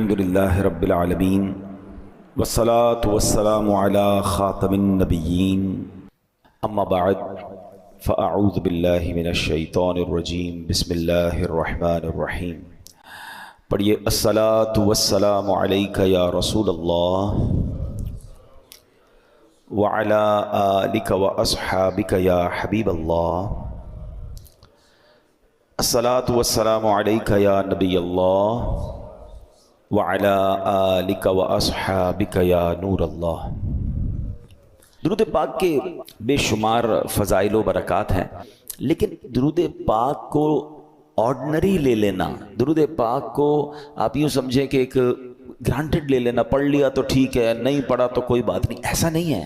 الحمدللہ رب العالمین والصلاة والسلام علی خاتم النبیین اما بعد فاعوذ باللہ من الشیطان الرجیم بسم اللہ الرحمن الرحیم۔ پڑھیے الصلاة والسلام علیک یا رسول اللہ وعلی آلک واصحابک یا حبیب اللہ، الصلاة والسلام علیک یا نبی اللہ وعلی آلک واصحابک یا نور اللہ۔ درود پاک کے بے شمار فضائل و برکات ہیں، لیکن درود پاک کو آرڈنری لے لینا، درود پاک کو آپ یوں سمجھیں کہ ایک گرانٹڈ لے لینا، پڑھ لیا تو ٹھیک ہے، نہیں پڑھا تو کوئی بات نہیں، ایسا نہیں ہے۔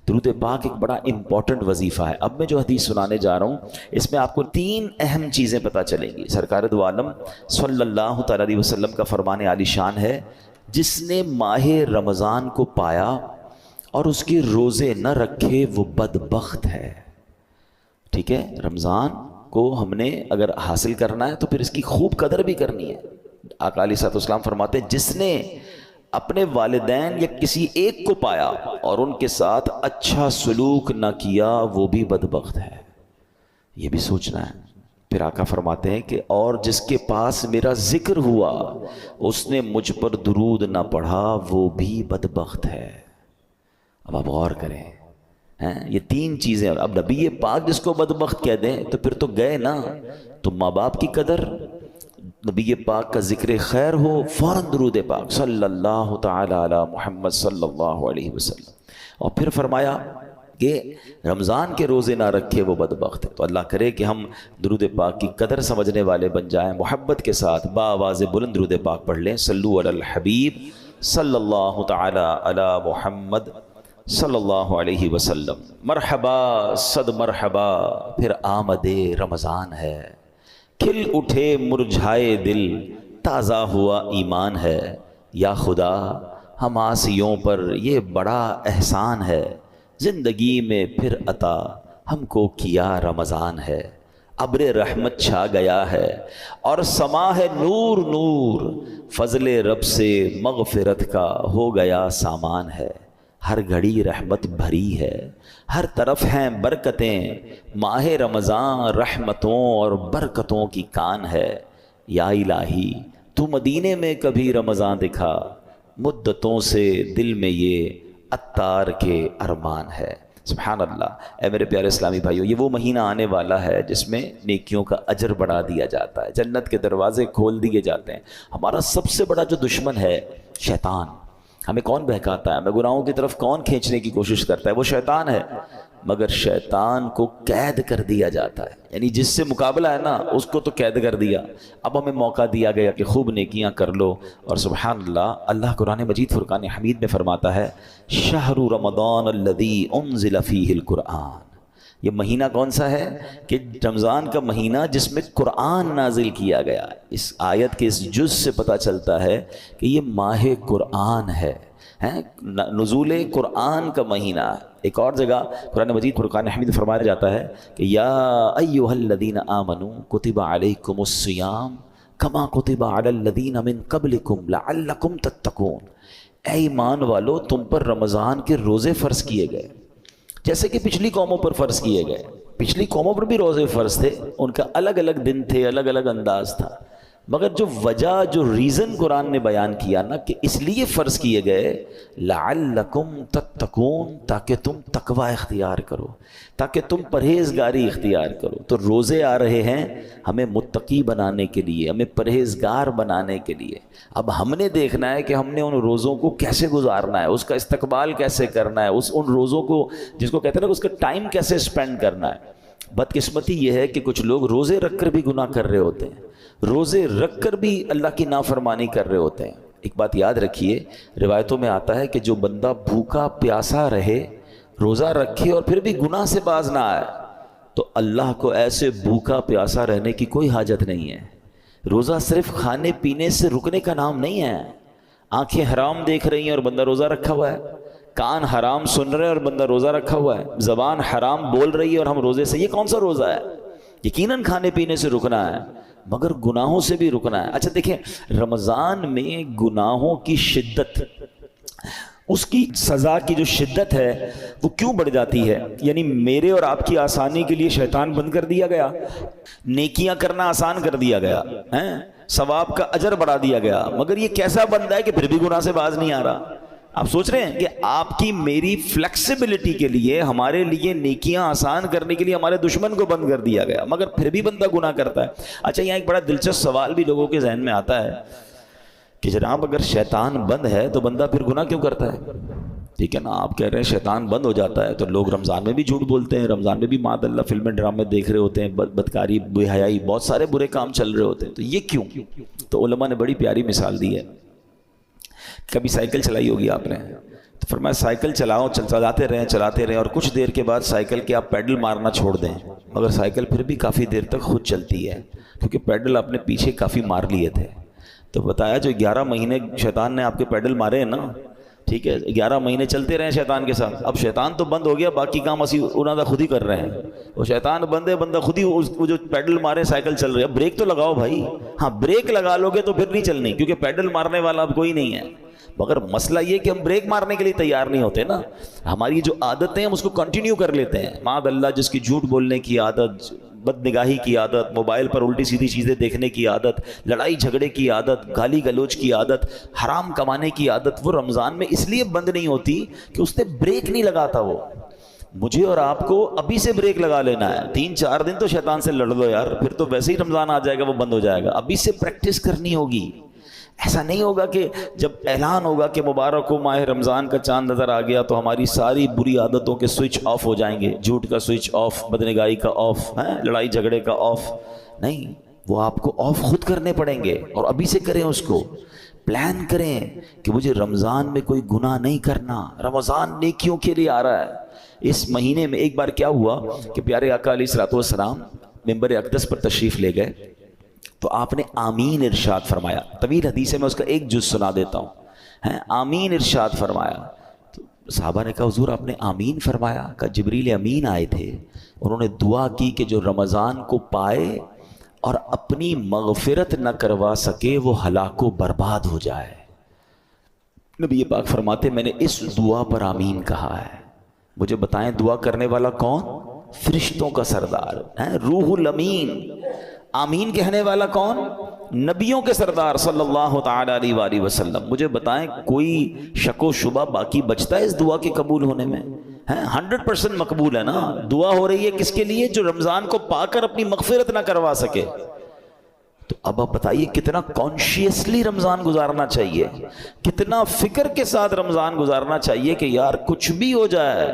درود پاک ایک بڑا امپورٹنٹ وظیفہ ہے۔ اب میں جو حدیث سنانے جا رہا ہوں اس میں آپ کو 3 اہم چیزیں پتہ چلیں گی۔ سرکار دو عالم صلی اللہ تعالیٰ علیہ وسلم کا فرمان عالی شان ہے، جس نے ماہ رمضان کو پایا اور اس کے روزے نہ رکھے وہ بدبخت ہے۔ ٹھیک ہے، رمضان کو ہم نے اگر حاصل کرنا ہے تو پھر اس کی خوب قدر بھی کرنی ہے۔ آقا علیہ الصلوۃ والسلام فرماتے ہیں جس نے اپنے والدین یا کسی ایک کو پایا اور ان کے ساتھ اچھا سلوک نہ کیا وہ بھی بدبخت ہے۔ یہ بھی سوچنا ہے۔ پھر آقا فرماتے ہیں کہ اور جس کے پاس میرا ذکر ہوا اس نے مجھ پر درود نہ پڑھا وہ بھی بدبخت ہے۔ اب آپ غور کریں، یہ 3 چیزیں۔ اب نبی پاک جس کو بدبخت کہہ دیں تو پھر تو گئے نا۔ تو ماں باپ کی قدر، نبی پاک کا ذکر خیر ہو، فوراً درود پاک صلی اللہ تعالی علی محمد صلی اللہ علیہ وسلم۔ اور پھر فرمایا کہ رمضان کے روزے نہ رکھے وہ بدبخت ہے۔ تو اللہ کرے کہ ہم درود پاک کی قدر سمجھنے والے بن جائیں، محبت کے ساتھ بآواز بلند درود پاک پڑھ لیں۔ صلو علی الحبیب صلی اللہ تعالی علی محمد صلی اللہ علیہ وسلم۔ مرحبا صد مرحبا، پھر آمد رمضان ہے، کھل اٹھے مرجھائے دل، تازہ ہوا ایمان ہے۔ یا خدا ہم آسیوں پر یہ بڑا احسان ہے، زندگی میں پھر عطا ہم کو کیا رمضان ہے۔ ابر رحمت چھا گیا ہے اور سما ہے نور نور، فضل رب سے مغفرت کا ہو گیا سامان ہے۔ ہر گھڑی رحمت بھری ہے، ہر طرف ہیں برکتیں، ماہ رمضان رحمتوں اور برکتوں کی کان ہے۔ یا الہی تو مدینے میں کبھی رمضان دکھا، مدتوں سے دل میں یہ عطار کے ارمان ہے۔ سبحان اللہ۔ اے میرے پیارے اسلامی بھائیو، یہ وہ مہینہ آنے والا ہے جس میں نیکیوں کا اجر بڑھا دیا جاتا ہے، جنت کے دروازے کھول دیے جاتے ہیں۔ ہمارا سب سے بڑا جو دشمن ہے شیطان، ہمیں کون بہکاتا ہے، ہمیں گناہوں کی طرف کون کھینچنے کی کوشش کرتا ہے، وہ شیطان ہے۔ مگر شیطان کو قید کر دیا جاتا ہے، یعنی جس سے مقابلہ ہے نا اس کو تو قید کر دیا۔ اب ہمیں موقع دیا گیا کہ خوب نیکیاں کر لو۔ اور سبحان اللہ، اللہ قرآن مجید فرقان حمید میں فرماتا ہے شہر رمضان الذی انزل فیہ القرآن۔ یہ مہینہ کون سا ہے؟ کہ رمضان کا مہینہ جس میں قرآن نازل کیا گیا۔ اس آیت کے اس جز سے پتہ چلتا ہے کہ یہ ماہ قرآن ہے، نزول قرآن کا مہینہ۔ ایک اور جگہ قرآن مجید فرقان حمید فرمایا جاتا ہے کہ یا ایھا الذین آمنوا کتب علیکم الصیام کما کتب علی الذین من قبلکم لعلکم تتقون۔ اے ایمان والو، تم پر رمضان کے روزے فرض کیے گئے جیسے کہ پچھلی قوموں پر فرض کیے گئے۔ پچھلی قوموں پر بھی روزے فرض تھے، ان کا الگ الگ دن تھے، الگ الگ انداز تھا، مگر جو وجہ، جو ریزن قرآن نے بیان کیا نا کہ اس لیے فرض کیے گئے لعلکم تتقون، تاکہ تم تقوی اختیار کرو، تاکہ تم پرہیزگاری اختیار کرو۔ تو روزے آ رہے ہیں ہمیں متقی بنانے کے لیے، ہمیں پرہیزگار بنانے کے لیے۔ اب ہم نے دیکھنا ہے کہ ہم نے ان روزوں کو کیسے گزارنا ہے، اس کا استقبال کیسے کرنا ہے، ان روزوں کو جس کو کہتے ہیں نا اس کا ٹائم کیسے اسپینڈ کرنا ہے۔ بدقسمتی یہ ہے کہ کچھ لوگ روزے رکھ کر بھی گناہ کر رہے ہوتے ہیں، روزے رکھ کر بھی اللہ کی نافرمانی کر رہے ہوتے ہیں۔ ایک بات یاد رکھیے، روایتوں میں آتا ہے کہ جو بندہ بھوکا پیاسا رہے، روزہ رکھے اور پھر بھی گناہ سے باز نہ آئے، تو اللہ کو ایسے بھوکا پیاسا رہنے کی کوئی حاجت نہیں ہے۔ روزہ صرف کھانے پینے سے رکنے کا نام نہیں ہے۔ آنکھیں حرام دیکھ رہی ہیں اور بندہ روزہ رکھا ہوا ہے، کان حرام سن رہے ہیں اور بندہ روزہ رکھا ہوا ہے، زبان حرام بول رہی ہے اور ہم روزے سے، یہ کون سا روزہ ہے؟ یقیناً کھانے پینے سے رکنا ہے، مگر گناہوں سے بھی رکنا ہے۔ اچھا دیکھیں، رمضان میں گناہوں کی شدت، اس کی سزا کی جو شدت ہے وہ کیوں بڑھ جاتی ہے؟ یعنی میرے اور آپ کی آسانی کے لیے شیطان بند کر دیا گیا، نیکیاں کرنا آسان کر دیا گیا، ثواب کا اجر بڑھا دیا گیا، مگر یہ کیسا بندہ ہے کہ پھر بھی گناہ سے باز نہیں آ رہا؟ آپ سوچ رہے ہیں کہ آپ کی میری فلیکسیبلٹی کے لیے، ہمارے لیے نیکیاں آسان کرنے کے لیے ہمارے دشمن کو بند کر دیا گیا، مگر پھر بھی بندہ گناہ کرتا ہے۔ اچھا یہاں ایک بڑا دلچسپ سوال بھی لوگوں کے ذہن میں آتا ہے کہ جناب اگر شیطان بند ہے تو بندہ پھر گناہ کیوں کرتا ہے؟ ٹھیک ہے نا، آپ کہہ رہے ہیں شیطان بند ہو جاتا ہے تو لوگ رمضان میں بھی جھوٹ بولتے ہیں، رمضان میں بھی معاذ اللہ فلمیں ڈرامے دیکھ رہے ہوتے ہیں، بدکاری، بے حیائی، بہت سارے برے کام چل رہے ہوتے ہیں، تو یہ کیوں؟ تو علماء نے بڑی پیاری مثال دی ہے۔ کبھی سائیکل چلائی ہوگی آپ نے، تو فرمایا سائیکل چلاؤ، چلاتے رہیں اور کچھ دیر کے بعد سائیکل کے آپ پیڈل مارنا چھوڑ دیں، مگر سائیکل پھر بھی کافی دیر تک خود چلتی ہے، کیونکہ پیڈل آپ نے پیچھے کافی مار لیے تھے۔ تو بتایا جو 11 مہینے شیطان نے آپ کے پیڈل مارے ہیں نا، ٹھیک ہے، 11 مہینے چلتے رہے شیطان کے ساتھ، اب شیطان تو بند ہو گیا، باقی کام اسی انہوں نے خود ہی کر رہے ہیں، وہ شیطان بند ہے، بندہ خود ہی وہ جو پیڈل مارے سائیکل چل رہی ہے۔ اب بریک تو لگاؤ بھائی، ہاں بریک لگا لو گے تو پھر نہیں چلنی، کیونکہ پیڈل مارنے والا اب کوئی نہیں ہے۔ مگر مسئلہ یہ کہ ہم بریک مارنے کے لیے تیار نہیں ہوتے نا، ہماری جو عادتیں ہم اس کو کنٹینیو کر لیتے ہیں۔ معاذ اللہ جس کی جھوٹ بولنے کی عادت، بد نگاہی کی عادت، موبائل پر الٹی سیدھی چیزیں دیکھنے کی عادت، لڑائی جھگڑے کی عادت، گالی گلوچ کی عادت، حرام کمانے کی عادت، وہ رمضان میں اس لیے بند نہیں ہوتی کہ اس نے بریک نہیں لگاتا۔ وہ مجھے اور آپ کو ابھی سے بریک لگا لینا ہے، 3-4 دن تو شیطان سے لڑ لو یار، پھر تو ویسے ہی رمضان آ جائے گا، وہ بند ہو جائے گا۔ ابھی سے پریکٹس کرنی ہوگی۔ ایسا نہیں ہوگا کہ جب اعلان ہوگا کہ مبارک ہو ماہ رمضان کا چاند نظر آ گیا تو ہماری ساری بری عادتوں کے سوئچ آف ہو جائیں گے، جھوٹ کا سوئچ آف، بدنگاہی کا آف، لڑائی جھگڑے کا آف، نہیں، وہ آپ کو آف خود کرنے پڑیں گے، اور ابھی سے کریں، اس کو پلان کریں کہ مجھے رمضان میں کوئی گناہ نہیں کرنا، رمضان نیکیوں کے لیے آ رہا ہے۔ اس مہینے میں ایک بار کیا ہوا کہ پیارے آقا علیہ الصلوۃ والسلام منبر اقدس پر تشریف لے گئے، تو آپ نے آمین ارشاد فرمایا۔ طویل حدیث ہے، میں اس کا ایک جز سنا دیتا ہوں۔ آمین ارشاد فرمایا تو صحابہ نے کہا حضور آپ نے آمین فرمایا؟ کہا جبریل امین آئے تھے، انہوں نے دعا کی کہ جو رمضان کو پائے اور اپنی مغفرت نہ کروا سکے وہ ہلاک و برباد ہو جائے۔ نبی پاک فرماتے میں نے اس دعا پر آمین کہا ہے۔ مجھے بتائیں دعا کرنے والا کون؟ فرشتوں کا سردار روح الامین۔ آمین کہنے والا کون؟ نبیوں کے سردار صلی اللہ تعالی علیہ وآلہ وسلم۔ مجھے بتائیں کوئی شک و شبہ باقی بچتا ہے اس دعا کے قبول ہونے میں؟ 100% مقبول ہے نا۔ دعا ہو رہی ہے کس کے لیے؟ جو رمضان کو پا کر اپنی مغفرت نہ کروا سکے۔ تو اب آپ بتائیے کتنا کانشیسلی رمضان گزارنا چاہیے، کتنا فکر کے ساتھ رمضان گزارنا چاہیے کہ یار کچھ بھی ہو جائے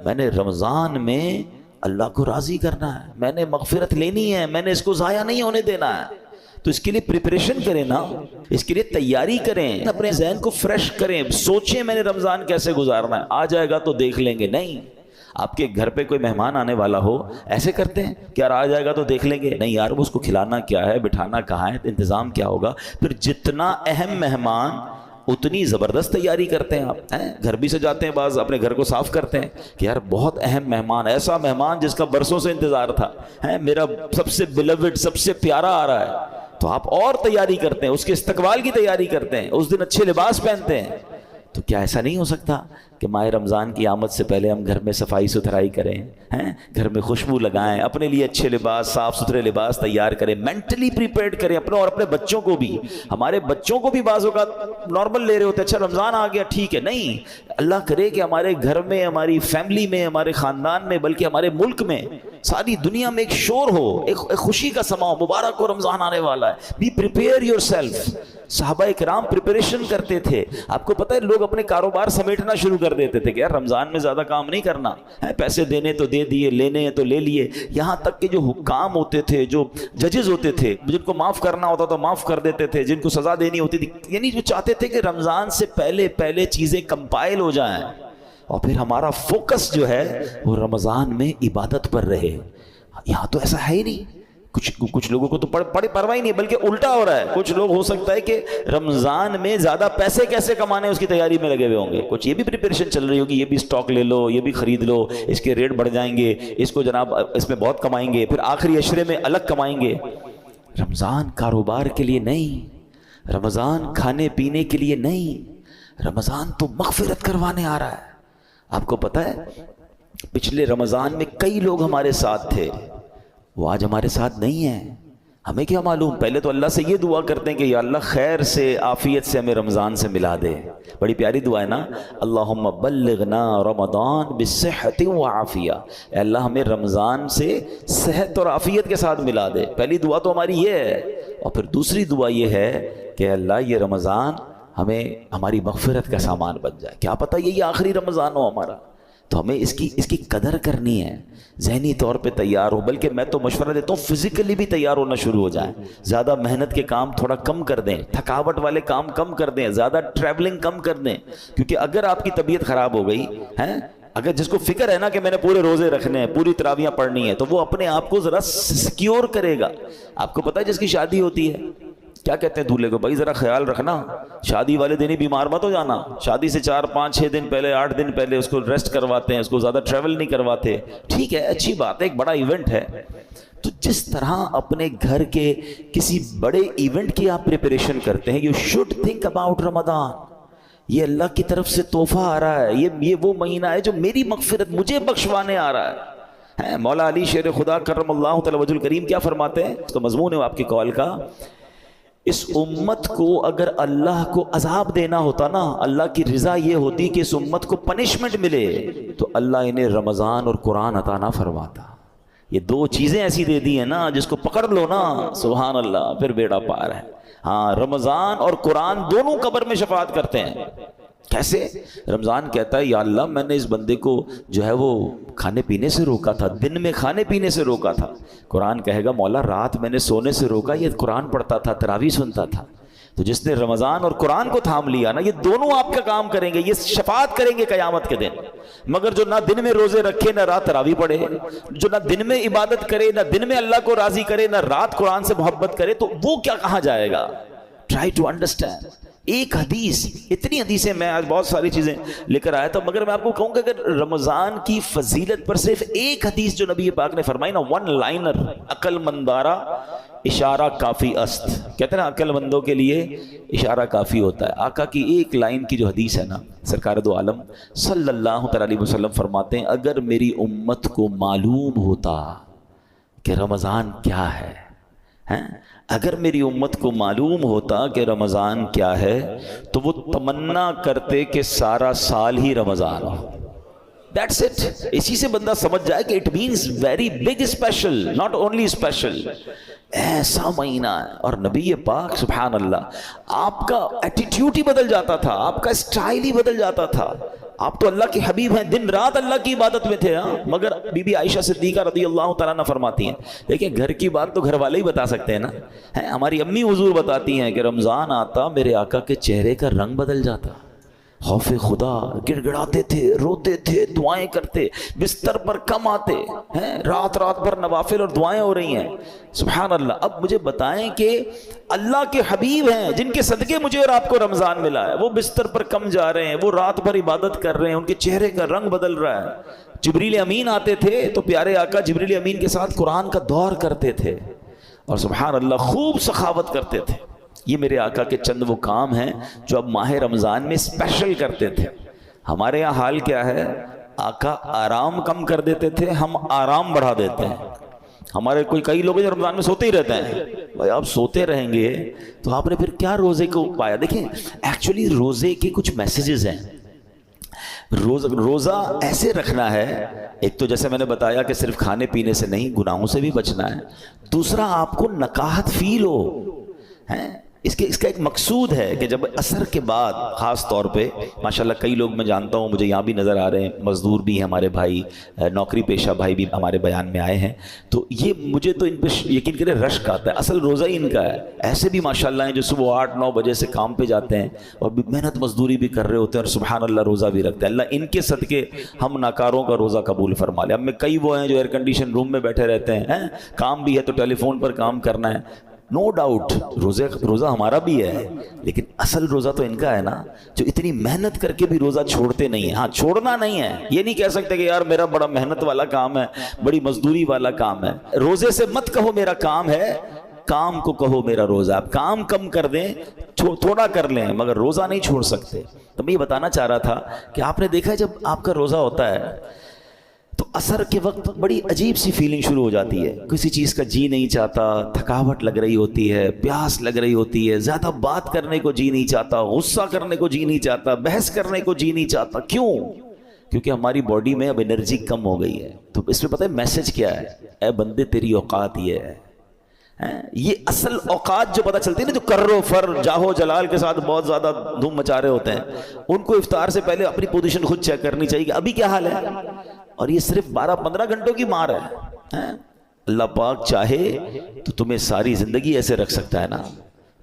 میں نے رمضان میں اللہ کو راضی کرنا ہے، میں نے مغفرت لینی ہے، میں نے اس کو ضائع نہیں ہونے دینا ہے۔ تو اس کے لیے پریپریشن کریں نا، اس کے لیے تیاری کریں، اپنے ذہن کو فریش کریں، سوچیں میں نے رمضان کیسے گزارنا ہے، آ جائے گا تو دیکھ لیں گے۔ نہیں، آپ کے گھر پہ کوئی مہمان آنے والا ہو، ایسے کرتے ہیں کہ یار آ جائے گا تو دیکھ لیں گے؟ نہیں یار، اس کو کھلانا کیا ہے، بٹھانا کہاں ہے، انتظام کیا ہوگا۔ پھر جتنا اہم مہمان اتنی زبردست تیاری کرتے ہیں آپ، گھر بھی سجاتے ہیں، بعض اپنے گھر کو صاف کرتے ہیں کہ یار بہت اہم مہمان، ایسا مہمان جس کا برسوں سے انتظار تھا، میرا سب سے بیلوڈ، سب سے پیارا آ رہا ہے، تو آپ اور تیاری کرتے ہیں، اس کے استقبال کی تیاری کرتے ہیں، اس دن اچھے لباس پہنتے ہیں۔ تو کیا ایسا نہیں ہو سکتا کہ ماہ رمضان کی آمد سے پہلے ہم گھر میں صفائی ستھرائی کریں، گھر میں خوشبو لگائیں، اپنے لیے اچھے لباس، صاف ستھرے لباس تیار کریں، مینٹلی پریپیئرڈ کریں اپنے اور اپنے بچوں کو بھی۔ ہمارے بچوں کو بھی بعض اوقات نارمل لے رہے ہوتے ہیں، اچھا رمضان آ گیا ٹھیک ہے، نہیں، اللہ کرے کہ ہمارے گھر میں، ہماری فیملی میں، ہمارے خاندان میں، بلکہ ہمارے ملک میں، ساری دنیا میں ایک شور ہو، ایک خوشی کا سما ہو، مبارک ہو رمضان آنے والا ہے۔ Be prepare yourself. صحابہ کرام پریپریشن کرتے تھے۔ آپ کو پتہ ہے لوگ اپنے کاروبار سمیٹنا شروع کر دیتے تھے کہ یار رمضان میں زیادہ کام نہیں کرنا ہے، پیسے دینے تو دے دیے، لینے ہیں تو لے لیے۔ یہاں تک کہ جو حکام ہوتے تھے، جو ججز ہوتے تھے، جن کو معاف کرنا ہوتا تو معاف کر دیتے تھے، جن کو سزا دینی ہوتی تھی، یعنی جو چاہتے تھے کہ رمضان سے پہلے چیزیں کمپائل ہو جائیں اور پھر ہمارا فوکس جو ہے وہ رمضان میں عبادت پر رہے۔ یہاں تو ایسا ہے ہی نہیں۔ کچھ لوگوں کو تو بڑی پرواہ نہیں، بلکہ الٹا ہو رہا ہے۔ کچھ لوگ ہو سکتا ہے کہ رمضان میں زیادہ پیسے کیسے کمانے اس کی تیاری میں لگے ہوئے ہوں گے، کچھ یہ بھی پریپریشن چل رہی ہوگی، یہ بھی سٹاک لے لو، یہ بھی خرید لو، اس کے ریٹ بڑھ جائیں گے، اس کو جناب اس میں بہت کمائیں گے، پھر آخری عشرے میں الگ کمائیں گے۔ رمضان کاروبار کے لیے نہیں، رمضان کھانے پینے کے لیے نہیں، رمضان تو مغفرت کروانے آ رہا ہے۔ آپ کو پتہ ہے پچھلے رمضان میں کئی لوگ ہمارے ساتھ تھے، وہ آج ہمارے ساتھ نہیں ہیں۔ ہمیں کیا معلوم، پہلے تو اللہ سے یہ دعا کرتے ہیں کہ یا اللہ خیر سے عافیت سے ہمیں رمضان سے ملا دے۔ بڑی پیاری دعا ہے نا، اللہم بلغنا رمضان بالصحت وعافیہ، اے اللہ ہمیں رمضان سے صحت اور عافیت کے ساتھ ملا دے۔ پہلی دعا تو ہماری یہ ہے، اور پھر دوسری دعا یہ ہے کہ اللہ یہ رمضان ہمیں ہماری مغفرت کا سامان بن جائے۔ کیا پتہ یہ آخری رمضان ہو ہمارا، تو ہمیں اس کی قدر کرنی ہے، ذہنی طور پہ تیار ہو۔ بلکہ میں تو مشورہ دیتا ہوں فزیکلی بھی تیار ہونا شروع ہو جائیں، زیادہ محنت کے کام تھوڑا کم کر دیں، تھکاوٹ والے کام کم کر دیں، زیادہ ٹریولنگ کم کر دیں، کیونکہ اگر آپ کی طبیعت خراب ہو گئی ہے، اگر جس کو فکر ہے نا کہ میں نے پورے روزے رکھنے ہیں، پوری تراویحیں پڑھنی ہے، تو وہ اپنے آپ کو ذرا سیکیور کرے گا۔ آپ کو پتہ ہے جس کی شادی ہوتی ہے کیا کہتے ہیں دولہے کو، بھائی ذرا خیال رکھنا، شادی والے دن ہی بیمار مت ہو جانا، شادی سے 4 5 6 دن پہلے 8 دن پہلے اس کو ریسٹ کرواتے ہیں، اس کو زیادہ ٹریول نہیں کرواتے۔ ٹھیک ہے، اچھی بات ہے، ایک بڑا ایونٹ ہے، تو جس طرح اپنے گھر کے کسی بڑے ایونٹ کی آپ پریپریشن کرتے ہیں، یو شوڈ تھنک اباؤٹ رمضان۔ یہ اللہ کی طرف سے تحفہ آ رہا ہے، یہ وہ مہینہ ہے جو میری مغفرت مجھے بخشوانے آ رہا ہے۔ مولا علی شیر خدا کرم اللہ تعالی وجہ الکریم کیا فرماتے ہیں، اس کا مضمون ہے آپ کی کال کا، اس امت کو اگر اللہ کو عذاب دینا ہوتا نا، اللہ کی رضا یہ ہوتی کہ اس امت کو پنشمنٹ ملے، تو اللہ انہیں رمضان اور قرآن عطا نہ فرماتا۔ یہ 2 چیزیں ایسی دے دی ہیں نا، جس کو پکڑ لو نا سبحان اللہ پھر بیڑا پار ہے۔ ہاں، رمضان اور قرآن دونوں قبر میں شفاعت کرتے ہیں۔ کیسے؟ رمضان کہتا ہے یا اللہ میں نے اس بندے کو جو ہے وہ کھانے پینے سے روکا تھا، دن میں کھانے پینے سے روکا تھا۔ قرآن کہے گا مولا رات میں نے سونے سے روکا، یہ قرآن پڑھتا تھا، تراویح سنتا تھا۔ تو جس نے رمضان اور قرآن کو تھام لیا نا، یہ دونوں آپ کا کام کریں گے، یہ شفاعت کریں گے قیامت کے دن۔ مگر جو نہ دن میں روزے رکھے نہ رات تراویح پڑھے، جو نہ دن میں عبادت کرے نہ دن میں اللہ کو راضی کرے نہ رات قرآن سے محبت کرے، تو وہ کیا کہاں جائے گا؟ Try to understand. ایک حدیث، اتنی حدیثیں میں آج بہت ساری چیزیں لے کر آیا تھا، مگر میں آپ کو کہوں کہ اگر رمضان کی فضیلت پر صرف ایک حدیث جو نبی پاک نے فرمائی نا، ون لائنر، عقل مندارا اشارہ کافی است، کہتے ہیں نا عقل مندوں کے لیے اشارہ کافی ہوتا ہے۔ آقا کی ایک لائن کی جو حدیث ہے نا، سرکار دو عالم صلی اللہ علیہ وسلم فرماتے ہیں اگر میری امت کو معلوم ہوتا کہ رمضان کیا ہے، اگر میری امت کو معلوم ہوتا کہ رمضان کیا ہے، تو وہ تمنا کرتے کہ سارا سال ہی رمضان ہو۔ That's it۔ اسی سے بندہ سمجھ جائے کہ it means very big special, not only special۔ ایسا مہینہ ہے، اور نبی پاک سبحان اللہ آپ کا ایٹیٹیوڈ ہی بدل جاتا تھا، آپ کا اسٹائل ہی بدل جاتا تھا۔ آپ تو اللہ کے حبیب ہیں، دن رات اللہ کی عبادت میں تھے، مگر بی بی عائشہ صدیقہ رضی اللہ تعالیٰ عنہ فرماتی ہیں، لیکن گھر کی بات تو گھر والے ہی بتا سکتے ہیں نا۔ ہماری امی حضور بتاتی ہیں کہ رمضان آتا میرے آقا کے چہرے کا رنگ بدل جاتا، خوف خدا، گڑ گڑاتے تھے، روتے تھے، دعائیں کرتے، بستر پر کم آتے ہیں، رات رات بھر نوافل اور دعائیں ہو رہی ہیں، سبحان اللہ۔ اب مجھے بتائیں کہ اللہ کے حبیب ہیں جن کے صدقے مجھے اور آپ کو رمضان ملا ہے، وہ بستر پر کم جا رہے ہیں، وہ رات بھر عبادت کر رہے ہیں، ان کے چہرے کا رنگ بدل رہا ہے۔ جبریل امین آتے تھے تو پیارے آقا جبریل امین کے ساتھ قرآن کا دور کرتے تھے، اور سبحان اللہ خوب سخاوت کرتے تھے۔ یہ میرے آقا کے چند وہ کام ہیں جو اب ماہ رمضان میں اسپیشل کرتے تھے۔ ہمارے یہاں حال کیا ہے، آقا آرام کم کر دیتے تھے، ہم آرام بڑھا دیتے ہیں۔ ہمارے کئی لوگ جو رمضان میں سوتے ہی رہتے ہیں، بھائی آپ سوتے رہیں گے تو آپ نے پھر کیا روزے کو پایا؟ دیکھیں ایکچولی روزے کے کچھ میسیجز ہیں۔ روزہ ایسے رکھنا ہے، ایک تو جیسے میں نے بتایا کہ صرف کھانے پینے سے نہیں، گناہوں سے بھی بچنا ہے۔ دوسرا آپ کو نکاہت فیل ہو، اس کا ایک مقصود ہے کہ جب عصر کے بعد خاص طور پہ ماشاءاللہ کئی لوگ میں جانتا ہوں، مجھے یہاں بھی نظر آ رہے ہیں، مزدور بھی ہیں ہمارے بھائی، نوکری پیشہ بھائی بھی ہمارے بیان میں آئے ہیں، تو یہ مجھے تو ان پہ یقین کرے رشک آتا ہے۔ اصل روزہ ہی ان کا ہے۔ ایسے بھی ماشاءاللہ ہیں جو صبح 8-9 بجے سے کام پہ جاتے ہیں اور محنت مزدوری بھی کر رہے ہوتے ہیں، اور سبحان اللہ روزہ بھی رکھتے ہیں۔ اللہ ان کے صدقے ہم ناکاروں کا روزہ قبول فرما لے۔ ہم میں کئی وہ ہیں جو ایئر کنڈیشن روم میں بیٹھے رہتے ہیں، کام بھی ہے تو ٹیلی فون پر کام کرنا ہے، نو ڈاؤٹ روزہ ہمارا بھی ہے، لیکن اصل روزہ تو ان کا ہے نا، جو اتنی محنت کر کے بھی روزہ چھوڑتے نہیں ہیں۔ ہاں چھوڑنا نہیں ہے، یہ نہیں کہہ سکتے کہ یار میرا بڑا محنت والا کام ہے، بڑی مزدوری والا کام ہے۔ روزے سے مت کہو میرا کام ہے، کام کو کہو میرا روزہ. آپ کام کم کر دیں, تھوڑا کر لیں, مگر روزہ نہیں چھوڑ سکتے. تو میں یہ بتانا چاہ رہا تھا کہ آپ نے دیکھا ہے جب آپ کا روزہ ہوتا ہے تو عصر کے وقت بڑی عجیب سی فیلنگ شروع ہو جاتی ہے. کسی چیز کا جی نہیں چاہتا, تھکاوٹ لگ رہی ہوتی ہے, پیاس لگ رہی ہوتی ہے, زیادہ بات کرنے کو جی نہیں چاہتا, غصہ کرنے کو جی نہیں چاہتا, بحث کرنے کو جی نہیں چاہتا. کیوں؟ کیونکہ ہماری باڈی میں اب انرجی کم ہو گئی ہے. تو اس میں پتہ ہے میسج کیا ہے؟ اے بندے تیری اوقات یہ ہے. یہ اصل اوقات جو پتہ چلتی ہے نا, جو کرو فر جاہو جلال کے ساتھ بہت زیادہ دھوم مچا رہے ہوتے ہیں, ان کو افطار سے پہلے اپنی پوزیشن خود چیک کرنی چاہیے کہ ابھی کیا حال ہے. اور یہ صرف 12-15 گھنٹوں کی مار ہے. اللہ پاک چاہے تو تمہیں ساری زندگی ایسے رکھ سکتا ہے نا.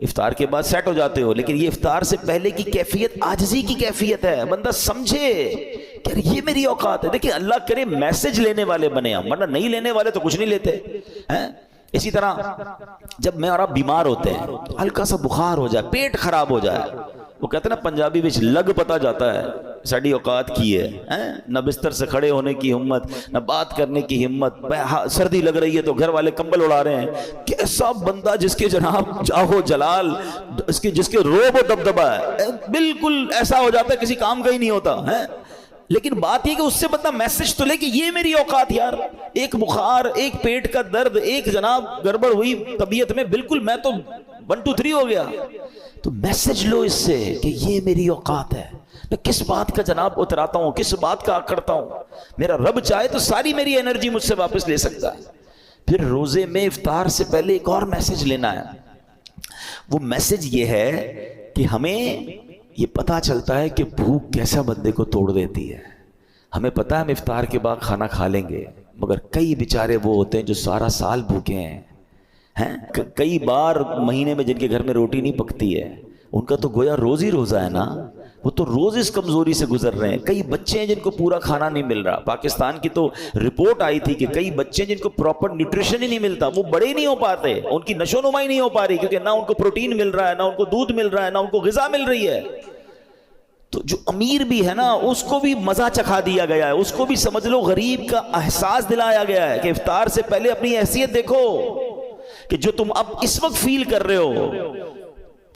افطار کے بعد سیٹ ہو جاتے ہو, لیکن یہ افطار سے پہلے کی کیفیت عاجزی کی کیفیت ہے. بندہ سمجھے کہ یہ میری اوقات ہے. دیکھیں اللہ کرے میسج لینے والے بنے ہم, ورنہ نہیں لینے والے تو کچھ نہیں لیتے. اسی طرح جب میں اور آپ بیمار ہوتے ہیں, ہلکا سا بخار ہو جائے, پیٹ خراب ہو جائے, وہ کہتے ہیں نا پنجابی وچ لگ پتا جاتا ہے ساڑی اوقات کی ہے. نہ بستر سے کھڑے ہونے کی ہمت, نہ بات کرنے کی ہمت, سردی لگ رہی ہے تو گھر والے کمبل اڑا رہے ہیں. کیسا بندہ جس کے جناب جاہو جلال, جس کے روب و دبدبا ہے, بالکل ایسا ہو جاتا ہے کسی کام کا ہی نہیں ہوتا ہے. لیکن بات یہ کہ اس سے بندہ میسج تو لے کہ یہ میری اوقات یار. ایک بخار, ایک پیٹ کا درد, ایک جناب گڑبڑ ہوئی طبیعت میں, بالکل میں تو 1 2 3 ہو گیا. تو میسج لو اس سے کہ یہ میری اوقات ہے. میں کس بات کا جناب اتراتا ہوں, کس بات کا کرتا ہوں. میرا رب چاہے تو ساری میری انرجی مجھ سے واپس لے سکتا ہے. پھر روزے میں افطار سے پہلے ایک اور میسج لینا ہے. وہ میسج یہ ہے کہ ہمیں یہ پتا چلتا ہے کہ بھوک کیسا بندے کو توڑ دیتی ہے. ہمیں پتا ہے ہم افطار کے بعد کھانا کھا لیں گے, مگر کئی بیچارے وہ ہوتے ہیں جو سارا سال بھوکے ہیں. کئی بار مہینے میں جن کے گھر میں روٹی نہیں پکتی ہے, ان کا تو گویا روز ہی روزہ ہے نا. وہ تو روز اس کمزوری سے گزر رہے ہیں. کئی بچے ہیں جن کو پورا کھانا نہیں مل رہا. پاکستان کی تو رپورٹ آئی تھی کہ کئی بچے جن کو پراپر نیوٹریشن ہی نہیں ملتا, وہ بڑے ہی نہیں ہو پاتے, ان کی نشو نمائی نہیں ہو پا رہی, کیونکہ نہ ان کو پروٹین مل رہا ہے, نہ ان کو دودھ مل رہا ہے, نہ ان کو غذا مل رہی ہے. تو جو امیر بھی ہے نا, اس کو بھی مزہ چکھا دیا گیا ہے, اس کو بھی سمجھ لو غریب کا احساس دلایا گیا ہے کہ افطار سے پہلے اپنی حیثیت دیکھو کہ جو تم اب اس وقت فیل کر رہے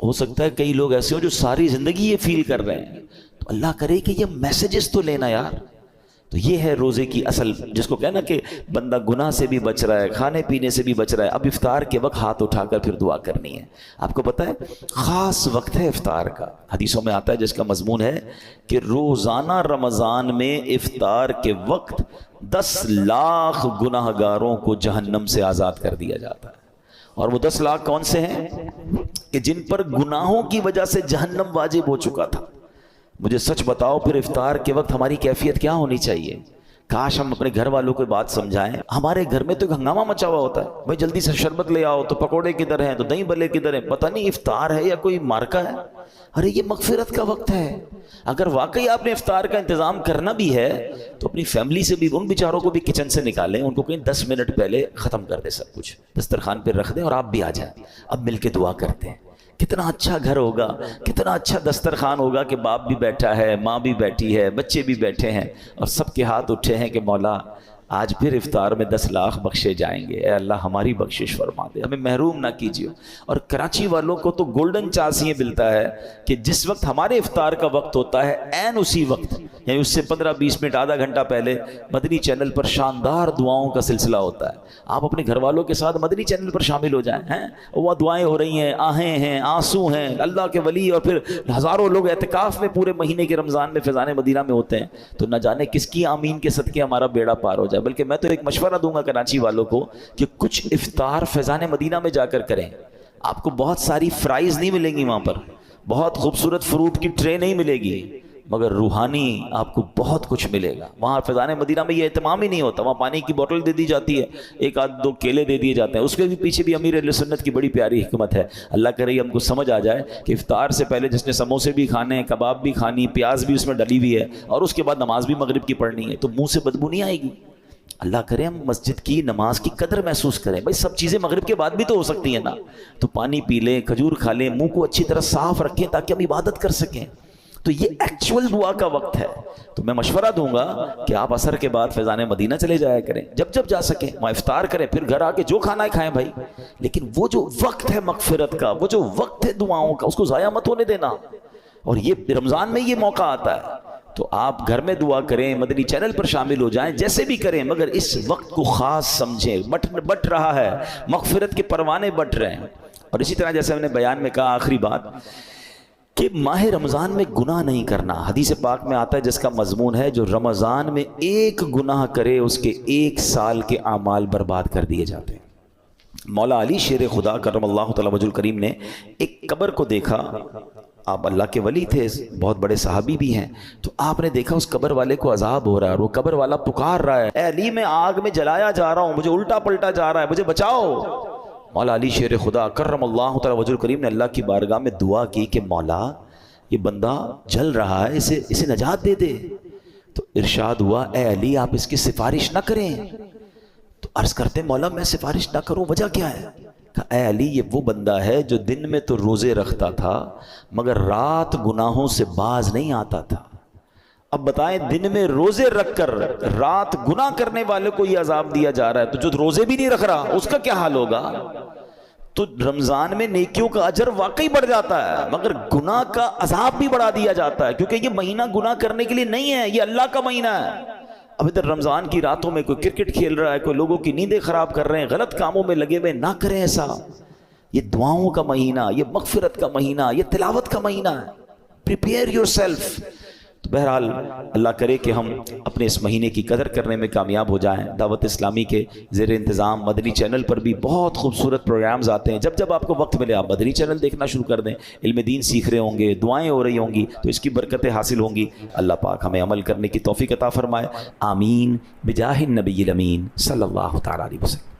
ہو سکتا ہے کئی لوگ ایسے ہو جو ساری زندگی یہ فیل کر رہے ہیں. تو اللہ کرے کہ یہ میسیجز تو لینا یار. تو یہ ہے روزے کی اصل, جس کو کہنا کہ بندہ گناہ سے بھی بچ رہا ہے, کھانے پینے سے بھی بچ رہا ہے. اب افطار کے وقت ہاتھ اٹھا کر پھر دعا کرنی ہے. آپ کو پتہ ہے خاص وقت ہے افطار کا, حدیثوں میں آتا ہے جس کا مضمون ہے کہ روزانہ رمضان میں افطار کے وقت 10 لاکھ گناہ گاروں کو جہنم سے آزاد کر دیا جاتا ہے. اور وہ 10 لاکھ کون سے ہیں کہ جن پر گناہوں کی وجہ سے جہنم واجب ہو چکا تھا. مجھے سچ بتاؤ پھر افطار کے وقت ہماری کیفیت کیا ہونی چاہیے؟ کاش ہم اپنے گھر والوں کو بات سمجھائیں. ہمارے گھر میں تو ہنگامہ مچا ہوا ہوتا ہے, بھائی جلدی سے شربت لے آؤ, تو پکوڑے کدھر ہیں, تو دہی بلے کدھر ہیں, پتہ نہیں افطار ہے یا کوئی مارکا ہے. ارے یہ مغفرت کا وقت ہے. اگر واقعی آپ نے افطار کا انتظام کرنا بھی ہے تو اپنی فیملی سے بھی, ان بیچاروں کو بھی کچن سے نکالیں, ان کو کہیں 10 منٹ پہلے ختم کر دے, سب کچھ دسترخوان پہ رکھ دیں اور آپ بھی آ جائیں. اب مل کے دعا کرتے ہیں. کتنا اچھا گھر ہوگا, کتنا اچھا دسترخوان ہوگا کہ باپ بھی بیٹھا ہے, ماں بھی بیٹھی ہے, بچے بھی بیٹھے ہیں, اور سب کے ہاتھ اٹھے ہیں کہ مولا آج پھر افطار میں 10 لاکھ بخشے جائیں گے. اے اللہ ہماری بخشش فرما دے, ہمیں محروم نہ کیجیے. اور کراچی والوں کو تو گولڈن چانس یہ ملتا ہے کہ جس وقت ہمارے افطار کا وقت ہوتا ہے, عین اسی وقت یعنی اس سے 15-20 منٹ آدھا گھنٹہ پہلے مدنی چینل پر شاندار دعاؤں کا سلسلہ ہوتا ہے. آپ اپنے گھر والوں کے ساتھ مدنی چینل پر شامل ہو جائیں. وہ دعائیں ہو رہی ہیں, آہیں ہیں, آنسو ہیں, اللہ کے ولی اور پھر ہزاروں لوگ اعتکاف میں پورے مہینے کے رمضان میں فیضان مدینہ میں ہوتے ہیں. تو نہ جانے کس کی آمین کے صدقے ہمارا بیڑا پار ہو جائے. بلکہ میں تو ایک مشورہ دوں گا کراچی والوں کو کہ کچھ افطار فیضان مدینہ میں جا کر کریں. آپ کو بہت ساری فرائز نہیں ملیں گی وہاں پر, بہت خوبصورت فروٹ کی ٹرے نہیں ملے گی, مگر روحانی آپ کو بہت کچھ ملے گا. وہاں فیضان مدینہ میں یہ اہتمام ہی نہیں ہوتا. وہاں پانی کی بوتل دے دی جاتی ہے, 1-2 کیلے دے دیے جاتے ہیں. اس کے بھی پیچھے بھی امیر اہل سنت کی بڑی پیاری حکمت ہے. اللہ کرے ہم کو سمجھ آ جائے کہ افطار سے پہلے جس نے سموسے بھی کھانے ہیں, کباب بھی کھانی, پیاز بھی اس میں ڈلی ہوئی ہے, اور اس کے بعد نماز بھی مغرب کی پڑھنی ہے, تو منہ سے بدبو نہیں آئے گی. اللہ کرے ہم مسجد کی نماز کی قدر محسوس کریں. بھائی سب چیزیں مغرب کے بعد بھی تو ہو سکتی ہیں نا, تو پانی پی لیں, کھجور کھا لیں, منہ کو اچھی طرح صاف رکھیں تاکہ ہم عبادت کر سکیں. تو یہ ایکچول دعا کا وقت ہے. تو میں مشورہ دوں گا کہ آپ عصر کے بعد فیضان مدینہ چلے جایا کریں, جب جب جا سکیں وہاں افطار کریں, پھر گھر آ کے جو کھانا ہے کھائیں بھائی, لیکن وہ جو وقت ہے مغفرت کا, وہ جو وقت ہے دعاؤں کا, اس کو ضائع مت ہونے دینا. اور یہ رمضان میں یہ موقع آتا ہے, تو آپ گھر میں دعا کریں, مدنی چینل پر شامل ہو جائیں, جیسے بھی کریں, مگر اس وقت کو خاص سمجھیں. بٹ رہا ہے, مغفرت کے پروانے بٹ رہے ہیں. اور اسی طرح جیسے ہم نے بیان میں کہا آخری بات کہ ماہ رمضان میں گناہ نہیں کرنا. حدیث پاک میں آتا ہے جس کا مضمون ہے جو رمضان میں ایک گناہ کرے اس کے 1 سال کے اعمال برباد کر دیے جاتے ہیں. مولا علی شیر خدا کرم اللہ تعالی وجہ الکریم نے ایک قبر کو دیکھا. آپ اللہ کے ولی تھے, بہت بڑے صحابی بھی ہیں, تو آپ نے دیکھا اس قبر والے کو عذاب ہو رہا ہے, اور وہ قبر والا پکار رہا ہے, اے علی میں آگ میں جلایا جا رہا ہوں, مجھے الٹا پلٹا جا رہا ہے, مجھے بچاؤ. مولا علی شیر خدا کرم اللہ تعالی وجہ الکریم نے اللہ کی بارگاہ میں دعا کی کہ مولا یہ بندہ جل رہا ہے, اسے نجات دے دے. تو ارشاد ہوا اے علی آپ اس کی سفارش نہ کریں. تو عرض کرتے مولا میں سفارش نہ کروں, وجہ کیا ہے؟ کہا اے علی یہ وہ بندہ ہے جو دن میں تو روزے رکھتا تھا مگر رات گناہوں سے باز نہیں آتا تھا. اب بتائیں دن میں روزے رکھ کر رات گناہ کرنے والے کو یہ عذاب دیا جا رہا ہے, تو جو روزے بھی نہیں رکھ رہا اس کا کیا حال ہوگا؟ تو رمضان میں نیکیوں کا اجر واقعی بڑھ جاتا ہے, مگر گناہ کا عذاب بھی بڑھا دیا جاتا ہے, کیونکہ یہ مہینہ گناہ کرنے کے لیے نہیں ہے, یہ اللہ کا مہینہ ہے. اب ادھر رمضان کی راتوں میں کوئی کرکٹ کھیل رہا ہے, کوئی لوگوں کی نیندیں خراب کر رہے ہیں, غلط کاموں میں لگے ہوئے, نہ کریں ایسا. یہ دعاؤں کا مہینہ, یہ مغفرت کا مہینہ, یہ تلاوت کا مہینہ ہے. Prepare your self. تو بہرحال اللہ کرے کہ ہم اپنے اس مہینے کی قدر کرنے میں کامیاب ہو جائیں. دعوت اسلامی کے زیر انتظام مدنی چینل پر بھی بہت خوبصورت پروگرامز آتے ہیں. جب جب آپ کو وقت ملے آپ مدنی چینل دیکھنا شروع کر دیں. علم دین سیکھ رہے ہوں گے, دعائیں ہو رہی ہوں گی, تو اس کی برکتیں حاصل ہوں گی. اللہ پاک ہمیں عمل کرنے کی توفیق عطا فرمائے. آمین بجاہ النبی الامین صلی اللہ تعالی علیہ وسلم.